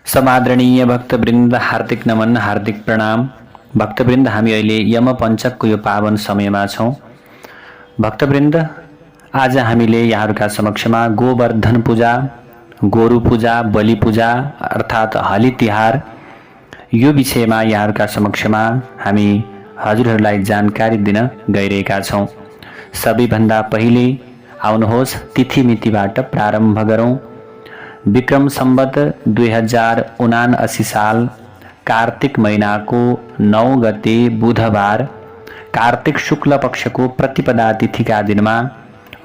समादरणीय भक्तवृन्द, हार्दिक नमन, हार्दिक प्रणाम। भक्तवृन्द, हामी अहिले यमपञ्चकको यो पावन समयमा छौँ। भक्तवृन्द, आज हामीले यहाँहरूका समक्षमा गोवर्धन पूजा, गोरु पूजा, बलि पूजा अर्थात् हली तिहार यो विषयमा यहाँहरूका समक्षमा हामी हजुरहरूलाई जानकारी दिन गइरहेका छौँ। सबैभन्दा पहिले आउनुहोस् तिथिमितिबाट प्रारम्भ गरौँ। विक्रम सम्वत 2079 साल कार्तिक महिनाको 9 गते बुधबार कार्तिक शुक्ल पक्षको प्रतिपदा तिथिका दिनमा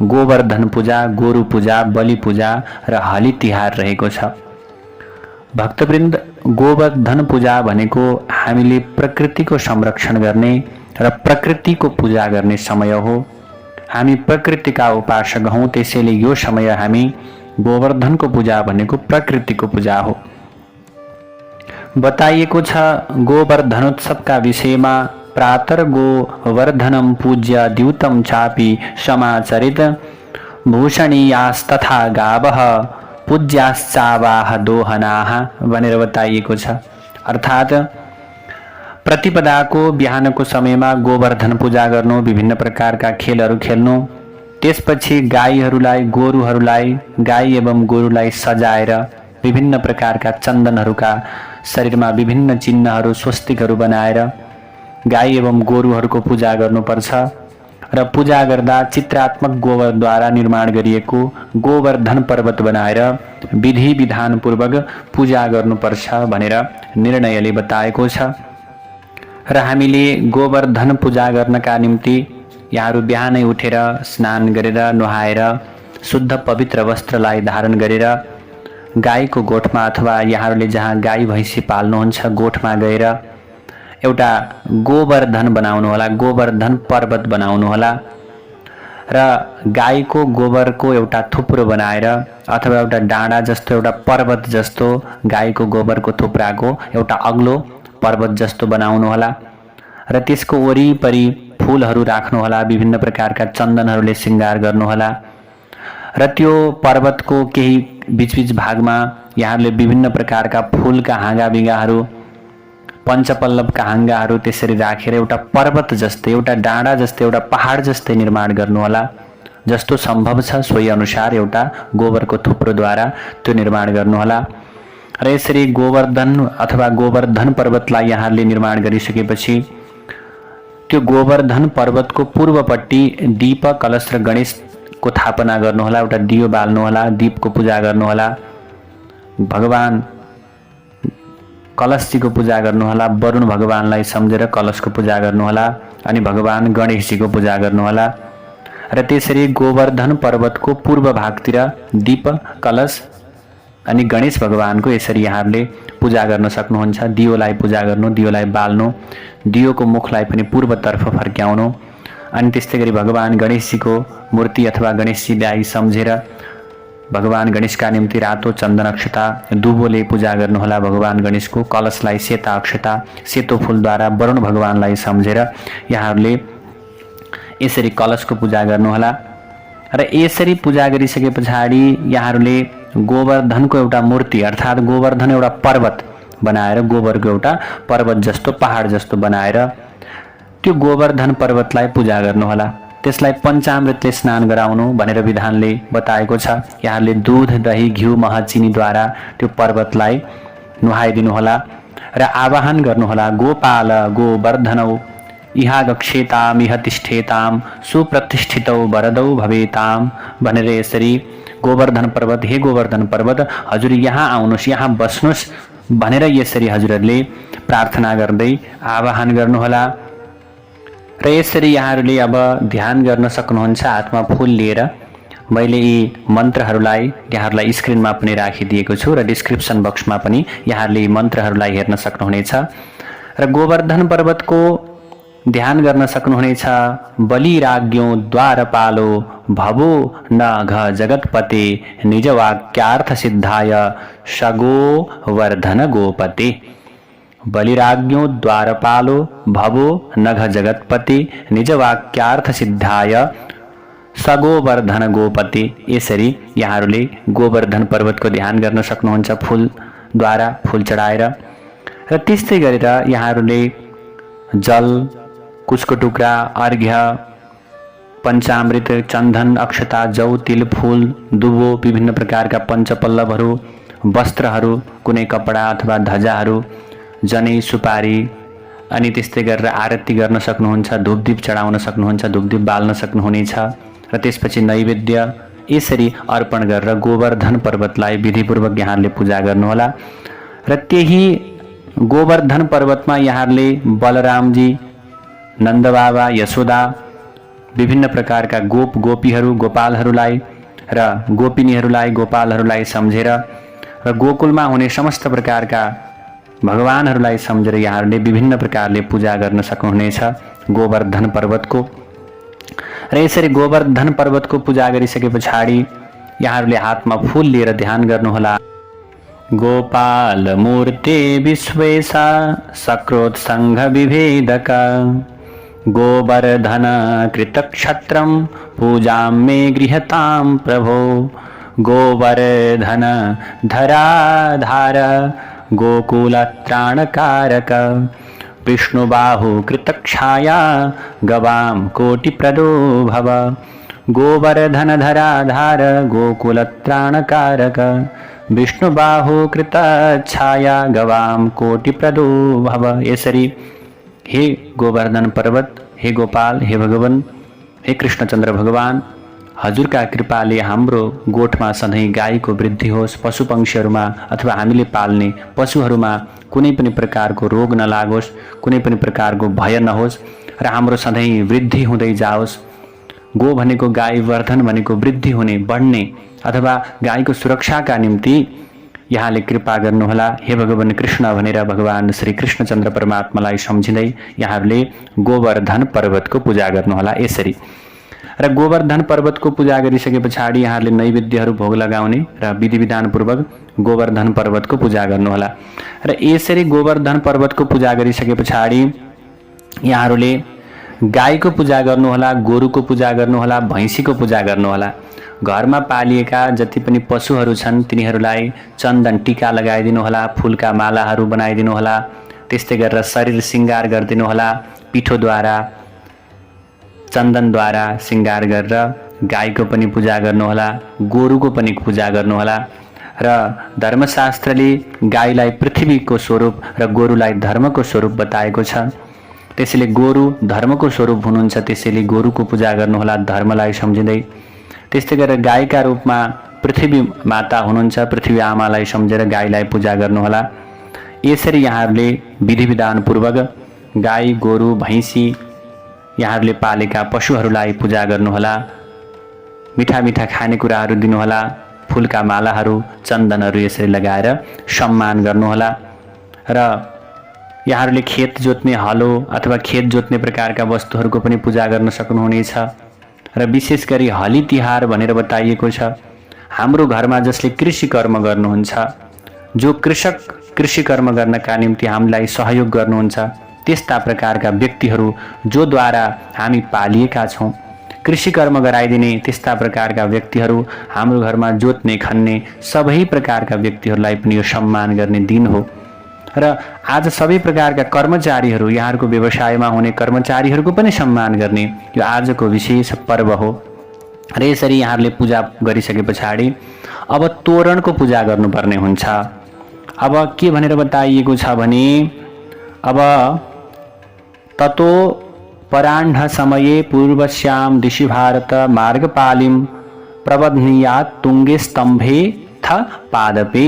गोवर्धन पूजा, गोरु पूजा, बलि पूजा र हली तिहार रहेको छ। भक्तवृन्द, गोवर्धन पूजा भनेको हामीले प्रकृतिको संरक्षण गर्ने र प्रकृतिको पूजा गर्ने समय हो। हामी प्रकृतिका उपासक हौँ, त्यसैले यो समय हामी गोवर्धनको पूजा भनेको प्रकृतिको पूजा हो। बताइएको छ गोवर्धनोत्सवका विषयमा प्रातर गोवर्धनम पूज्य द्यूतम चापि समाचरित भूषणीयास्तथा गावः पूज्याश्चावाह दोहनाः भनेर बताइएको छ। अर्थात् प्रतिपदाको बिहानको समयमा गोवर्धन पूजा गर्नु, विभिन्न प्रकारका खेलहरू खेल्नु, त्यसपछि गाईहरूलाई, गोरुहरूलाई, गाई एवं गोरुलाई सजाएर विभिन्न प्रकारका चन्दनहरूका शरीरमा विभिन्न चिन्हहरू, स्वस्तिकहरू बनाएर गाई एवं गोरुहरूको पूजा गर्नुपर्छ र पूजा गर्दा चित्रात्मक गोबरद्वारा निर्माण गरिएको गोवर्धन पर्वत बनाएर विधि विधानपूर्वक पूजा गर्नुपर्छ भनेर निर्णयले बताएको छ। र हामीले गोवर्धन पूजा गर्नका निम्ति यहाँहरू बिहानै उठेर स्नान गरेर नुहाएर शुद्ध पवित्र वस्त्रलाई धारण गरेर गाईको गोठमा अथवा यहाँहरूले जहाँ गाई भैँसी पाल्नुहुन्छ गोठमा गएर एउटा गोवर्धन बनाउनुहोला, गोवर्धन पर्वत बनाउनुहोला र गाईको गोबरको एउटा थुप्रो बनाएर अथवा एउटा डाँडा जस्तो, एउटा पर्वत जस्तो गाईको गोबरको थुप्राको एउटा अग्लो पर्वत जस्तो बनाउनुहोला र त्यसको वरिपरि फूलहरू राख्नुहोला, विभिन्न प्रकारका चन्दनहरूले श्रृङ्गार गर्नुहोला र त्यो पर्वतको केही बीच भागमा यहाँहरूले विभिन्न प्रकारका फूलका हाँगाबिगाहरू, पञ्चपल्लवका हाँगाहरू त्यसरी राखेर एउटा पर्वत जस्तै, एउटा डाँडा जस्तै, एउटा पहाड जस्तै निर्माण गर्नुहोला। जस्तो सम्भव छ सोही अनुसार एउटा गोबरको थुप्रोद्वारा त्यो निर्माण गर्नुहोला र यसरी गोवर्धन अथवा गोवर्धन पर्वतलाई यहाँहरूले निर्माण गरिसकेपछि त्यो गोवर्धन पर्वतको पूर्वपट्टि दीप, कलश र गणेशको स्थापना गर्नुहोला। एउटा दियो बाल्नुहोला, दीपको पूजा गर्नुहोला, भगवान कलशजीको पूजा गर्नुहोला, वरुण भगवानलाई सम्झेर कलशको पूजा गर्नुहोला अनि भगवान गणेशजीको पूजा गर्नुहोला र त्यसरी गोवर्धन पर्वतको पूर्व भागतिर दीप, कलश अनि गणेश भगवानको यसरी यहाँहरूले पूजा गर्न सक्नुहुन्छ। दियोलाई पूजा गर्नु, दियोलाई बाल्नु, दियोको मुखलाई पनि पूर्वतर्फ फर्क्याउनु अनि त्यस्तै गरी भगवान गणेशजीको मूर्ति अथवा गणेशजीलाई सम्झेर भगवान गणेशका निम्ति रातो चन्दन अक्षता दुबोले पूजा गर्नुहोला। भगवान गणेशको कलशलाई सेता अक्षता, सेतो फूलद्वारा वरुण भगवानलाई सम्झेर यहाँहरूले यसरी कलशको पूजा गर्नुहोला र यसरी पूजा गरिसके पछाडि यहाँहरूले गोवर्धनको एउटा मूर्ति अर्थात् गोवर्धन एउटा पर्वत बनाएर, गोबरको एउटा पर्वत जस्तो, पहाड जस्तो बनाएर त्यो गोवर्धन पर्वतलाई पूजा गर्नुहोला। त्यसलाई पञ्चामृतले स्नान गराउनु भनेर विधानले बताएको छ। यहाँहरूले दूध, दही, घिउ, मह, चिनीद्वारा त्यो पर्वतलाई नुहाइदिनुहोला र आवाहन गर्नुहोला, गोपाल गोवर्धनौ इहा गक्षेताम इह तिष्ठेताम सुप्रतिष्ठितौ वरदौ भवेताम भनेर यसरी गोवर्धन पर्वत, हे गोवर्धन पर्वत हजुर यहाँ आउनुहोस्, यहाँ बस्नुहोस् भनेर यसरी हजुरहरूले प्रार्थना गर्दै आवाहन गर्नुहोला र यसरी यहाँहरूले अब ध्यान गर्न सक्नुहुन्छ हातमा फूल लिएर। मैले यी मन्त्रहरूलाई यहाँहरूलाई स्क्रिनमा पनि राखिदिएको छु र डिस्क्रिप्सन बक्समा पनि यहाँहरूले यी मन्त्रहरूलाई हेर्न सक्नुहुनेछ र गोवर्धन पर्वतको ध्यान गर्न सक्नुहुनेछ। बलिराज्ञो द्वारपालो भवो नघ जगतपते निज वाक्यार्थ सिद्धाय सगो वर्धन गोपते। बलिराज्ञो द्वारपालो भवो नघ जगतपते निज वाक्यार्थ सिद्धाय सगोवर्धन गोपते। यसरी यहाँहरूले गोवर्धन पर्वतको ध्यान गर्न सक्नुहुन्छ। फूल द्वारा फूल चढाएर र त्यस्तै गरेर यहाँहरूले जल, कुशको टुक्रा, अर्घ्य, पञ्चामृत, चन्दन, अक्षता, जौ, तिल, फूल, दुबो, विभिन्न प्रकारका पञ्चपल्लवहरू, वस्त्रहरू, कुनै कपडा अथवा ध्वजाहरू, जनै, सुपारी अनि त्यस्तै गरेर आरती गर्न सक्नुहुन्छ, धूपदीप चढाउन सक्नुहुन्छ, धूपदीप बाल्न सक्नुहुनेछ र त्यसपछि नैवेद्य यसरी अर्पण गरेर गोवर्धन पर्वतलाई विधिपूर्वक यहाँहरूले पूजा गर्नुहोला। र त्यही गोवर्धन पर्वतमा यहाँहरूले बलरामजी, नन्दबाबा, यशोदा, विभिन्न प्रकारका गोपीहरू, गोपालहरूलाई र गोपिनीहरूलाई, गोपालहरूलाई सम्झेर र गोकुलमा हुने समस्त प्रकारका भगवानहरूलाई सम्झेर यहाँहरूले विभिन्न प्रकारले पूजा गर्न सक्नुहुनेछ गोवर्धन पर्वतको। र यसरी गोवर्धन पर्वतको पूजा गरिसके पछाडि यहाँहरूले हातमा फूल लिएर ध्यान गर्नुहोला। गोपाल मूर्ते विश्वेशा सकृत्सङ्घ विभेदक गोवर्धन कृतक्षत्रं पूजां मे गृहतां प्रभो गोवर्धन धराधार गोकुलत्राणकारक विष्णुबाहु कृतच्छाया गवां कोटिप्रदो भव गोवर्धन धराधार गोकुलत्राणकारक विष्णुबाहु कृतच्छाया गवां कोटिप्रदो भव। यसरी हे गोवर्धन पर्वत, हे गोपाल, हे भगवान, हे कृष्णचन्द्र भगवान, हजुरका कृपाले हाम्रो गोठमा सधैँ गाईको वृद्धि होस्, पशुपक्षीहरूमा अथवा हामीले पाल्ने पशुहरूमा कुनै पनि प्रकारको रोग नलागोस्, कुनै पनि प्रकारको भय नहोस् र हाम्रो सधैँ वृद्धि हुँदै जाओस्। गो भनेको गाई, वर्धन भनेको वृद्धि हुने, बढ्ने अथवा गाईको सुरक्षाका निम्ति यहाँले कृपा गर्नुहोला हे भगवान कृष्ण भनेर भगवान श्री कृष्णचन्द्र परमात्मालाई सम्झिँदै यहाँहरूले गोवर्धन पर्वतको पूजा गर्नुहोला। यसरी र गोवर्धन पर्वतको पूजा गरिसके पछाडि यहाँहरूले नैवेद्यहरू भोग लगाउने र विधि विधानपूर्वक गोवर्धन पर्वतको पूजा गर्नुहोला। र यसरी गोवर्धन पर्वतको पूजा गरिसके पछाडि यहाँहरूले गाईको पूजा गर्नुहोला, गोरुको पूजा गर्नुहोला, भैँसीको पूजा गर्नुहोला। घरमा पालिएका जति पनि पशुहरू छन् तिनीहरूलाई चन्दन टीका लगाइदिनुहोला, फुलका मालाहरू बनाइदिनुहोला, त्यस्तै गरेर शरीर श्रृङ्गार गरिदिनुहोला, पिठोद्वारा, चन्दनद्वारा श्रृङ्गार गरेर गाईको पनि पूजा गर्नुहोला, गोरुको पनि पूजा गर्नुहोला। र धर्मशास्त्रले गाईलाई पृथ्वीको स्वरूप र गोरुलाई धर्मको स्वरूप बताएको छ। त्यसैले गोरु धर्मको स्वरूप हुनुहुन्छ, त्यसैले गोरुको पूजा गर्नुहोला धर्मलाई सम्झिँदै। त्यस्तै गरेर गाईका रूपमा पृथ्वी माता हुनुहुन्छ, पृथ्वी आमालाई सम्झेर गाईलाई पूजा गर्नुहोला। यसरी यहाँहरूले विधि विधानपूर्वक गाई, गोरु, भैँसी यहाँहरूले पालेका पशुहरूलाई पूजा गर्नुहोला। मिठा मिठा खानेकुराहरू दिनुहोला, फुलका मालाहरू, चन्दनहरू यसरी लगाएर सम्मान गर्नुहोला। र यहाँहरूले खेत जोत्ने हलो अथवा खेत जोत्ने प्रकारका वस्तुहरूको पनि पूजा गर्न सक्नुहुनेछ। र विशेष गरी हली तिहार भनेर बताइएको छ। हाम्रो घरमा जसले कृषि कर्म गर्नुहुन्छ, जो कृषक कृषि कर्म गर्नका निम्ति हामीलाई सहयोग गर्नुहुन्छ, त्यस्ता प्रकारका व्यक्तिहरू जोद्वारा हामी पालिएका छौँ, कृषि कर्म गराइदिने त्यस्ता प्रकारका व्यक्तिहरू, हाम्रो घरमा जोत्ने खन्ने सबै प्रकारका व्यक्तिहरूलाई पनि यो सम्मान गर्ने दिन हो। र आज सबै प्रकारका कर्मचारीहरू, यहाँहरूको व्यवसायमा हुने कर्मचारीहरूको पनि सम्मान गर्ने यो आजको विशेष पर्व हो। र यसरी यहाँहरूले पूजा गरिसके पछाडि अब तोरणको पूजा गर्नुपर्ने हुन्छ। अब के भनेर बताइएको छ भने अब ततो पराण्ढ समये पूर्वस्याम दिशि भारत मार्गपालिम प्रबध्नीयात् तुङ्गे स्तम्भे थ पादपे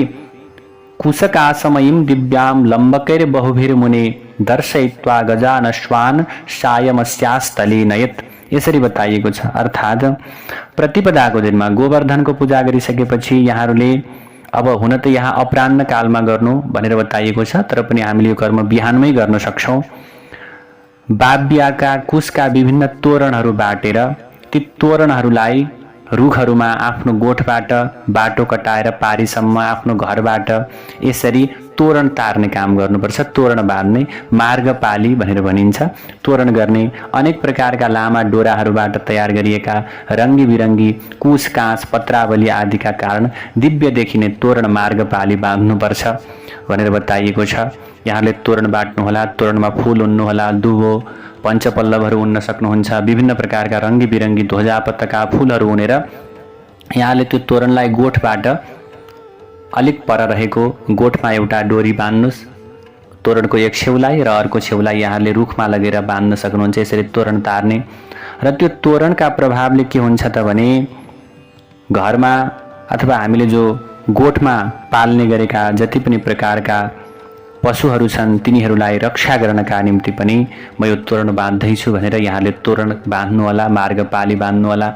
कुशकासमयीं दिव्यां लम्बकैर्बहुभिर्मुने दर्शयित्वा गजानश्वान् सायमस्यास्थले नयत्। यसरी बताइएको छ। अर्थात् प्रतिपदाको दिनमा गोवर्धनको पूजा गरिसकेपछि यहाँहरूले अब हुन त यहाँ अपराह्न कालमा गर्नु भनेर बताइएको छ, तर पनि हामीले यो कर्म बिहानमै गर्न सक्छौँ। बाब्याका कुशका विभिन्न तोरणहरू बाटेर ती तोरणहरूलाई रुखहरूमा आफ्नो गोठबाट बाटो कटाएर पारीसम्म आफ्नो घरबाट यसरी तोरण तार्ने काम गर्नुपर्छ। तोरण बाँध्ने मार्गपाली भनेर भनिन्छ। तोरण गर्ने अनेक प्रकारका लामा डोराहरूबाट तयार गरिएका रङ्गी बिरङ्गी कुश काँच पत्रावली आदिका कारण दिव्य देखिने तोरण मार्गपाली बाँध्नुपर्छ भनेर बताइएको छ। यहाँले तोरण बाट्नुहोला, तोरणमा फुल उन्नुहोला, दुबो पञ्चपल्लवहरू उन्न सक्नुहुन्छ। विभिन्न प्रकारका रङ्गी बिरङ्गी ध्वजा पताका फुलहरू उनेर यहाँले त्यो तोरणलाई गोठबाट अलिक पर रहेको गोठमा एउटा डोरी बान्नुहोस्। तोरणको एक छेउलाई र अर्को छेउलाई यहाँले रुखमा लगेर बाँध्न सक्नुहुन्छ। यसरी तोरण तार्ने र त्यो तोरणका प्रभावले के हुन्छ त भने घरमा अथवा हामीले जो गोठमा पाल्ने गरेका जति पनि प्रकारका पशुहरू छन् तिनीहरूलाई रक्षा गर्नका निम्ति पनि म यो तोरण बाँध्दैछु भनेर यहाँले तोरण बाँध्नुहोला, मार्गपाली बाँध्नुहोला।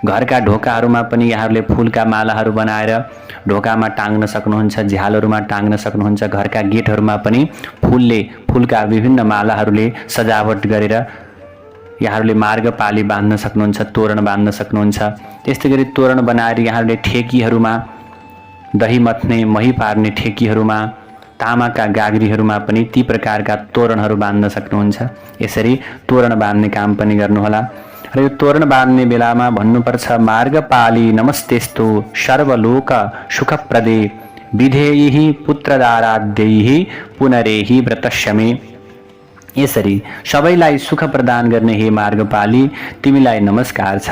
घरका ढोकाहरूमा पनि यहाँहरूले फुलका मालाहरू बनाएर ढोकामा टाङ्न सक्नुहुन्छ, झ्यालहरूमा टाङ्न सक्नुहुन्छ। घरका गेटहरूमा पनि फुलका विभिन्न मालाहरूले सजावट गरेर यहाँहरूले मार्गपाली बाँध्न सक्नुहुन्छ, तोरण बाँध्न सक्नुहुन्छ। त्यस्तै गरी तोरण बनाएर यहाँहरूले ठेकीहरूमा दही मथ्ने मही पार्ने ठेकीहरूमा तामाका गाग्रीहरूमा पनि ती प्रकारका तोरणहरू बाँध्न सक्नुहुन्छ। यसरी तोरण बाँध्ने काम पनि गर्नुहोला। र यो तोरण बाँध्ने बेलामा भन्नुपर्छ मार्गपाली नमस्तेस्तु सर्वलोक सुखप्रदे विधेयि पुत्रदाराध्यैहि पुनरेहि व्रतश्यमे। यसरी सबैलाई सुख प्रदान गर्ने हे मार्गपाली तिमीलाई नमस्कार छ।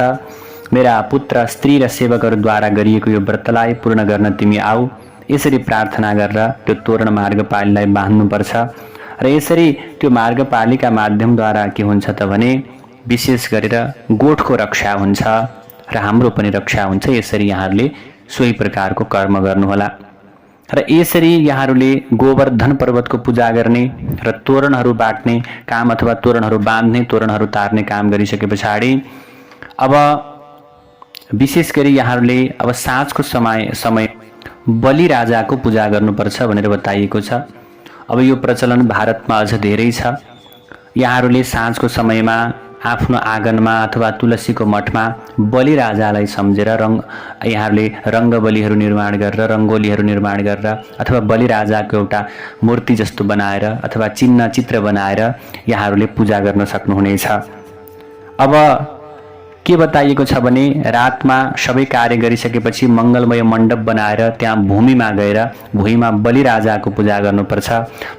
मेरा पुत्र स्त्री र सेवकहरूद्वारा गरिएको यो व्रतलाई पूर्ण गर्न तिमी आऊ। यसरी प्रार्थना गरेर त्यो तोरण मार्गपालीलाई बाँध्नुपर्छ। र यसरी त्यो मार्गपालीका माध्यमद्वारा के हुन्छ त भने विशेष गरेर गोठको रक्षा हुन्छ र हाम्रो पनि रक्षा हुन्छ। यसरी यहाँहरूले सोही प्रकारको कर्म गर्नुहोला। र यसरी यहाँहरूले गोवर्धन पर्वतको पूजा गर्ने र तोरणहरू बाट्ने काम अथवा तोरणहरू बाँध्ने तोरणहरू तार्ने काम गरिसके पछाडि अब विशेष गरी यहाँहरूले अब साँझको समय बलिराजाको पूजा गर्नुपर्छ भनेर बताइएको छ। अब यो प्रचलन भारतमा अझ धेरै छ। यहाँहरूले साँझको समयमा आफ्नो आँगनमा अथवा तुलसीको मठमा बलिराजालाई सम्झेर यहाँहरूले रङ्गबलीहरू निर्माण गरेर रङ्गोलीहरू निर्माण गरेर अथवा बलिराजाको एउटा मूर्ति जस्तो बनाएर अथवा चित्र बनाएर यहाँहरूले पूजा गर्न सक्नुहुनेछ। अब के बताइएको छ भने रातमा सबै कार्य गरिसकेपछि मङ्गलमय मण्डप बनाएर त्यहाँ भूमिमा गएर भुइँमा बलिराजाको पूजा गर्नुपर्छ।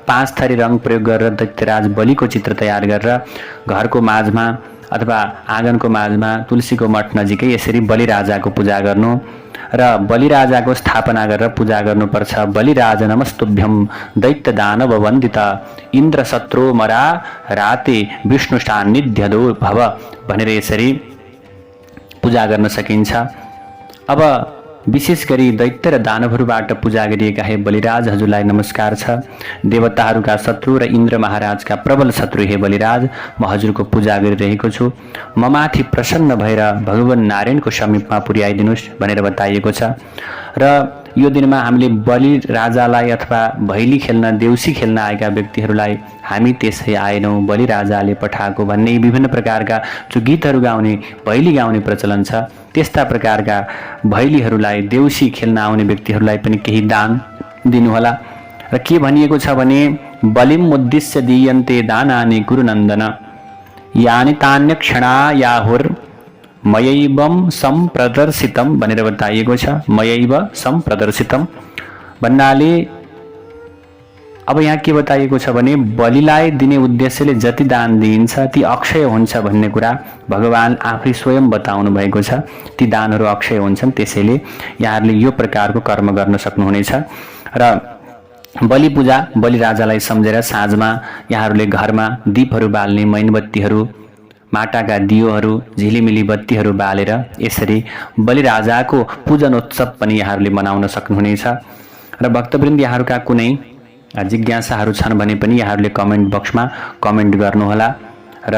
5 थरी रङ प्रयोग गरेर दैत्यराज बलिको चित्र तयार गरेर घरको माझमा अथवा आँगनको माझमा तुलसीको मठ नजिकै यसरी बलिराजाको पूजा गर्नु र बलिराजाको स्थापना गरेर पूजा गर्नुपर्छ। बलिराज नमस्तुभ्यं दैत्य दानव वन्दित इन्द्र शत्रु मरा राते विष्णु सान्निध्यदो भव भनेर यसरी पूजा गर्न सकिन्छ। अब विशेष गरी दैत्य र दानवहरूबाट पूजा गरिएका हे बलिराज हजुरलाई नमस्कार छ। देवताहरूका शत्रु र इन्द्र महाराजका प्रबल शत्रु हे बलिराज म हजुरको पूजा गरिरहेको छु। म माथि प्रसन्न भएर भगवान नारायणको समीपमा पुर्याइदिनुहोस् भनेर बताइएको छ। र यो दिनमा हामीले बलिराजालाई अथवा भैली खेल्न देउसी खेल्न आएका व्यक्तिहरूलाई हामी त्यसै आएनौँ बलिराजाले पठाएको भन्ने विभिन्न प्रकारका जो गीतहरू गाउने भैली गाउने प्रचलन छ त्यस्ता प्रकारका भैलीहरूलाई देउसी खेल्न आउने व्यक्तिहरूलाई पनि केही दान दिनुहोला। र के भनिएको छ भने बलिम उद्दिश्य दीयन्ते दानानि गुरुनन्दन यानि तान्य क्षणा याहुर मयैवं सम्प्रदर्शितम भनेर बताइएको छ। मयैव सम्प्रदर्शितम भन्नाले अब यहाँ के बताइएको छ भने बलिलाई दिने उद्देश्यले जति दान दिइन्छ ती अक्षय हुन्छ भन्ने कुरा भगवान आफै स्वयं बताउनु भएको छ। ती दानहरू अक्षय हुन्छन्। त्यसैले यहाँहरूले यो प्रकारको कर्म गर्न सक्नुहुनेछ। र बलि पूजा बलिराजालाई सम्झेर साँझमा यहाँहरूले घरमा दीपहरू बाल्ने मैनबत्तीहरू माटाका दियोहरू झिलिमिली बत्तीहरू बालेर यसरी बलिराजाको पूजनोत्सव पनि यहाँहरूले मनाउन सक्नुहुनेछ। र भक्तवृन्द यहाँहरूका कुनै जिज्ञासाहरू छन् भने पनि यहाँहरूले कमेन्ट बक्समा कमेन्ट गर्नुहोला र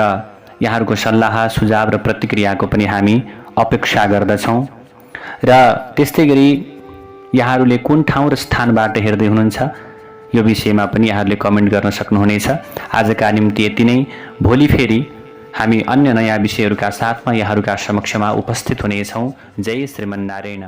यहाँहरूको सल्लाह सुझाव र प्रतिक्रियाको पनि हामी अपेक्षा गर्दछौँ। र त्यस्तै गरी यहाँहरूले कुन ठाउँ र स्थानबाट हेर्दै हुनुहुन्छ यो विषयमा पनि यहाँहरूले कमेन्ट गर्न सक्नुहुनेछ। आजका निम्ति यति नै। भोलि फेरि हामी अन्य नयाँ विषयहरूका साथमा यहाँहरूका समक्षमा उपस्थित हुनेछौँ। जय श्रीमन्नारायण।